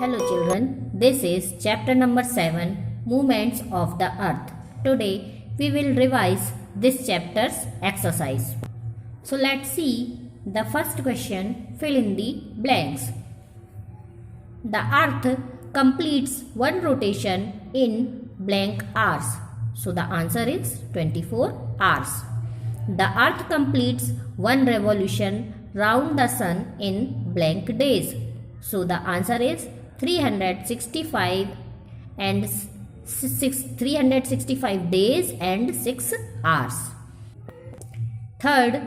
Hello children, this is chapter number 7, Movements of the Earth. Today we will revise this chapter's exercise. So let's see the first question, fill in the blanks. The Earth completes one rotation in blank hours. So the answer is 24 hours. The Earth completes one revolution round the Sun in blank days. So the answer is 365 days and 6 hours. Third,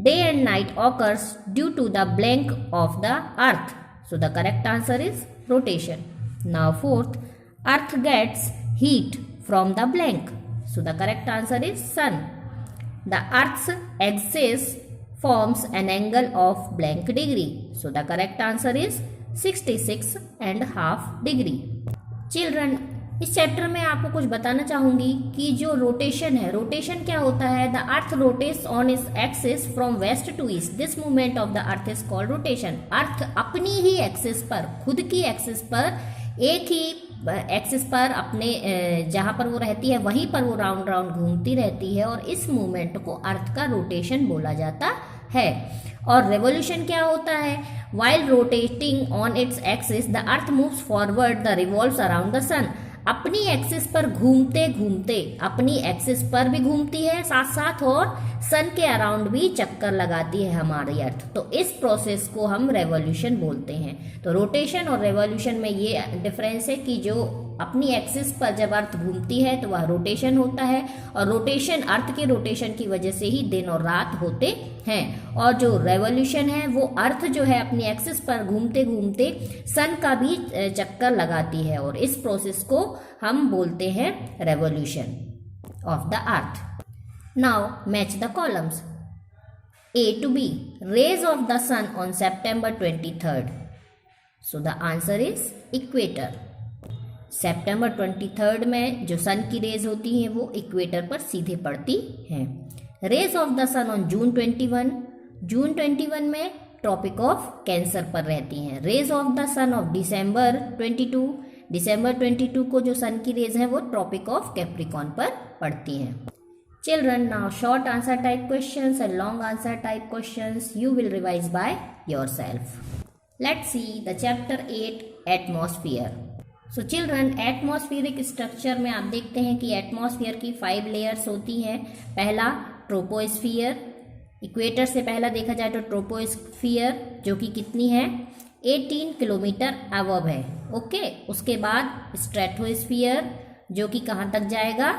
day and night occurs due to the blank of the Earth. So the correct answer is rotation. Now fourth, Earth gets heat from the blank. So the correct answer is Sun. The Earth's axis forms an angle of blank degree. So the correct answer is 66.5 degree. Children, इस chapter में आपको कुछ बताना चाहूंगी कि जो rotation है, rotation क्या होता है? The earth rotates on its axis from west to east. This movement of the earth is called rotation. Earth अपनी ही एक्सिस पर, खुद की एक्सिस पर, एक ही एक्सिस पर अपने जहां पर वो रहती है वहीं पर वो राउंड राउंड घूमती रहती है और इस मूवमेंट को अर्थ का रोटेशन बोला जाता है. और रेवोल्यूशन क्या होता है? While rotating on its axis the earth moves forward the revolves around the sun. अपनी एक्सिस पर घूमते घूमते, अपनी एक्सिस पर भी घूमती है साथ साथ और सन के अराउंड भी चक्कर लगाती है हमारी अर्थ. तो इस प्रोसेस को हम रेवोल्यूशन बोलते हैं. तो रोटेशन और रेवोल्यूशन में ये डिफरेंस है कि जो अपनी एक्सिस पर जब अर्थ घूमती है तो वह रोटेशन होता है और रोटेशन, अर्थ के रोटेशन की वजह से ही दिन और रात होते हैं. और जो रेवोल्यूशन है वो अर्थ जो है अपनी एक्सिस पर घूमते घूमते सन का भी चक्कर लगाती है और इस प्रोसेस को हम बोलते हैं revolution of the earth. Now match the columns. A to B, rays of the sun on September 23rd. So the answer is equator. सितंबर 23 में जो सन की रेज होती हैं वो इक्वेटर पर सीधे पड़ती हैं. Rays of the sun on June 21, जून 21 में ट्रॉपिक ऑफ कैंसर पर रहती हैं. Rays of the sun of December 22, दिसंबर 22 को जो सन की रेज है वो ट्रॉपिक ऑफ कैप्रिकॉर्न पर पड़ती हैं. Children, now short answer type questions and long answer type questions you will revise by yourself. Let's see the chapter 8, atmosphere. So children, atmospheric structure में आप देखते हैं कि एटमॉस्फेयर की 5 लेयर्स होती हैं. पहला ट्रोपोस्फियर. इक्वेटर से पहला देखा जाए तो ट्रोपोस्फियर जो कि कितनी है? 18 किलोमीटर अबव है. ओके. उसके बाद स्ट्रेटोस्फियर जो कि कहाँ तक जाएगा?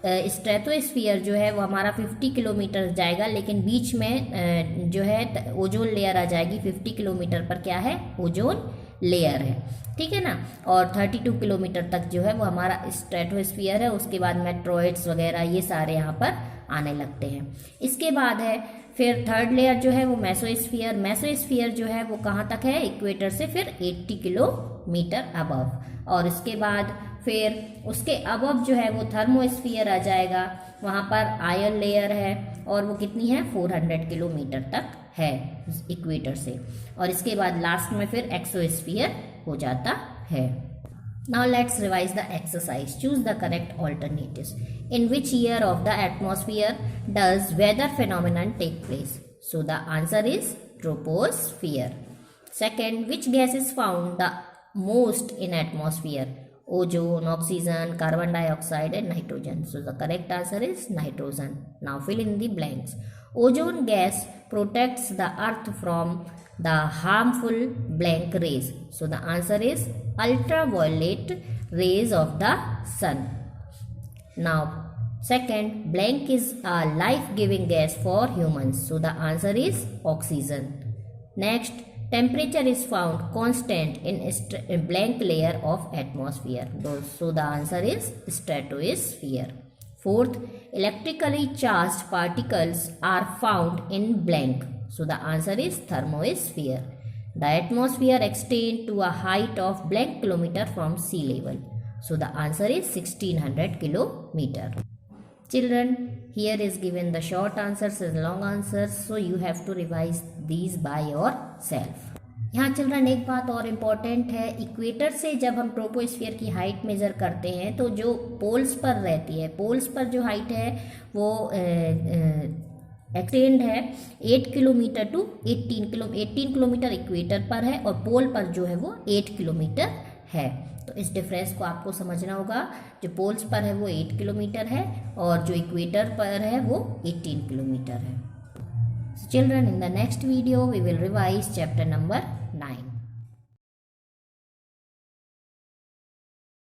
स्ट्रेटोस्फियर जो है वो हमारा 50 किलोमीटर जाएगा, लेकिन बीच में जो है ओजोन लेयर आ जाएगी. 50 किलोमीटर पर क्या है? ओजोन लेयर है. ठीक है ना. और 32 किलोमीटर तक जो है वो हमारा स्ट्रेटोस्फियर है. उसके बाद मेट्रोइड्स वगैरह ये सारे यहाँ पर आने लगते हैं. इसके बाद है फिर थर्ड लेयर जो है वो मेसोस्फियर. मेसोस्फियर जो है वो कहाँ तक है? इक्वेटर से फिर 80 किलोमीटर अबव. और इसके बाद फिर उसके अबव जो है वो थर्मोस्फियर आ जाएगा. वहाँ पर आयन लेयर है और वो कितनी है? 400 किलोमीटर तक है इक्वेटर से. और इसके बाद लास्ट में फिर एक्सोस्फियर हो जाता है. Now let's revise the exercise. Choose the correct alternatives. In which year of the atmosphere does weather phenomenon take place? So the answer is troposphere. Second, which gas is found the most in atmosphere? Ozone, oxygen, carbon dioxide and nitrogen. So the correct answer is nitrogen. Now fill in the blanks. Ozone gas protects the earth from the harmful blank rays. So the answer is ultraviolet rays of the sun. Now second, blank is a life-giving gas for humans. So the answer is oxygen. Next, temperature is found constant in blank layer of atmosphere. So the answer is stratosphere. Fourth, electrically charged particles are found in blank. So the answer is thermosphere. The atmosphere extends to a height of blank kilometer from sea level. So the answer is 1600 kilometer. Children, here is given the short answers and long answers, so you have to revise these by yourself. यहाँ children एक बात और important है, equator से जब हम troposphere की height measure करते हैं तो जो पोल्स पर रहती है, पोल्स पर जो हाइट है वो एक्सटेंड है 8 किलोमीटर टू 18 किलोमीटर इक्वेटर पर है, और पोल पर जो है वो 8 किलोमीटर है। तो इस डिफरेंस को आपको समझना होगा, जो पोल्स पर है वो 8 किलोमीटर है और जो इक्वेटर पर है वो 18 किलोमीटर है। Children, in the next video we will revise chapter number